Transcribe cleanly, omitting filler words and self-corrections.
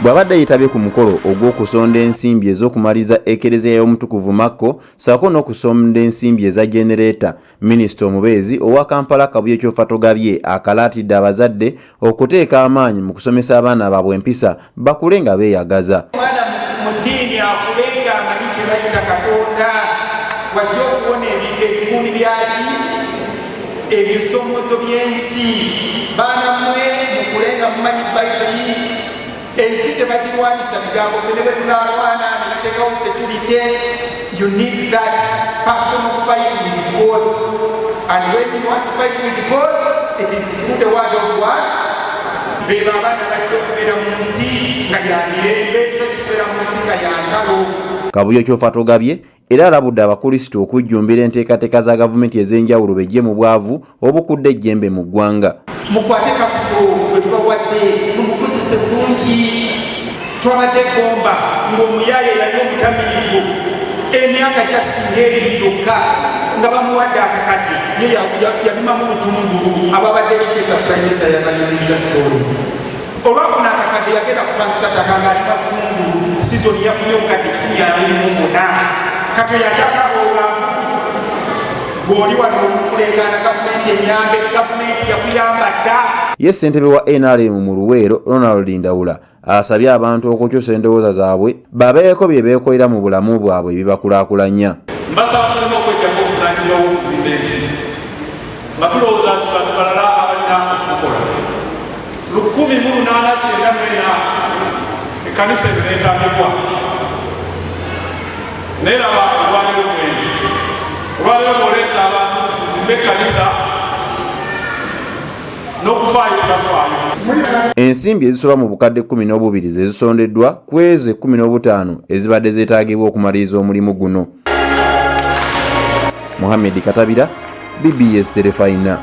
bw'abadde yeetabye ku mukolo ogw'okusonda ensimbi ez'okumaliriza ekereziya y'omutukuvu Makko ssaako n'okusonda ensimbi eza jenereeta, minisita omubeezi owa Kampala Kabuye Kyoffa Togabye akalaatidde abazadde okuteeka amaanyi mu kusomesa abaana baabwe empisa bakule nga beeyagaza. Omwana mu ddiini akule ng'amanyi kye bayita Katonda, wajja okuwona ebikuuni byaki ebisomozo by'ensi. Baana mmwe mukule nga mumanyi Bayibuli. Ensi tebagirwanisa bigambo, ffe ne bwe tunaalwana ne bateekawo security. You need that personal fight with God, and when you want to fight with God, it is through the word of God. Beba abaana bajja okubeera mu nsi nga ya mirembe, so si kubeera mu nsi nga ya ntalo. Kabuye Kyoffa Togabye era alabudde abakulisitu okujjumbira enteekateeka za gavumenti ez'enjawulo bejje mu bwavu obukudde ejjembe mu ggwanga. Mukwate kabuto gwe tubawadde mumukozese bulungi. Twabadde egomba ng'omuyaaye yali omutamirivu emyaka gyasing'ebiri gyokka nga bamuwadde akakadde ye yalimamu butungulu ababadde kikyesa purayimisa yabaliriza sitoli. Olwafuna akakadde yagenda kupangisa ttaka ng'alima butungulu, sizoni yafunye obukadde 28. Kato yakyakaba obwavu gw'oli wano oli mukuleekaana gavumenti enyambe, gavumenti yakuyamba dda. Ye ssentebe wa NRM mu Luweero Ronald Ndawula asabye abantu okukyusa endowooza zaabwe babeeko bye beekolera mu bulamu bwabwe ebibakulaakulanya. Mbasaba tulina okwejjako obuvunaanyizibwa bw'okuzimba ensi nga tulowooza nti bantu balala abalina okukola. 1894 ekkanisa eno neetambibwa naye raba olwaleero mwene. Olwaleero bw'oleeta abantu nti tuzimbe ekkanisa n'okufaayo tebafaayo. Ensimbi ezisoba mu bukadde 12 ze zisondeddwa ku ezo 15 ezibadde zeetaagibwa okumaliriza omulimu guno. Mohamed Katabira, BBS Terefayina.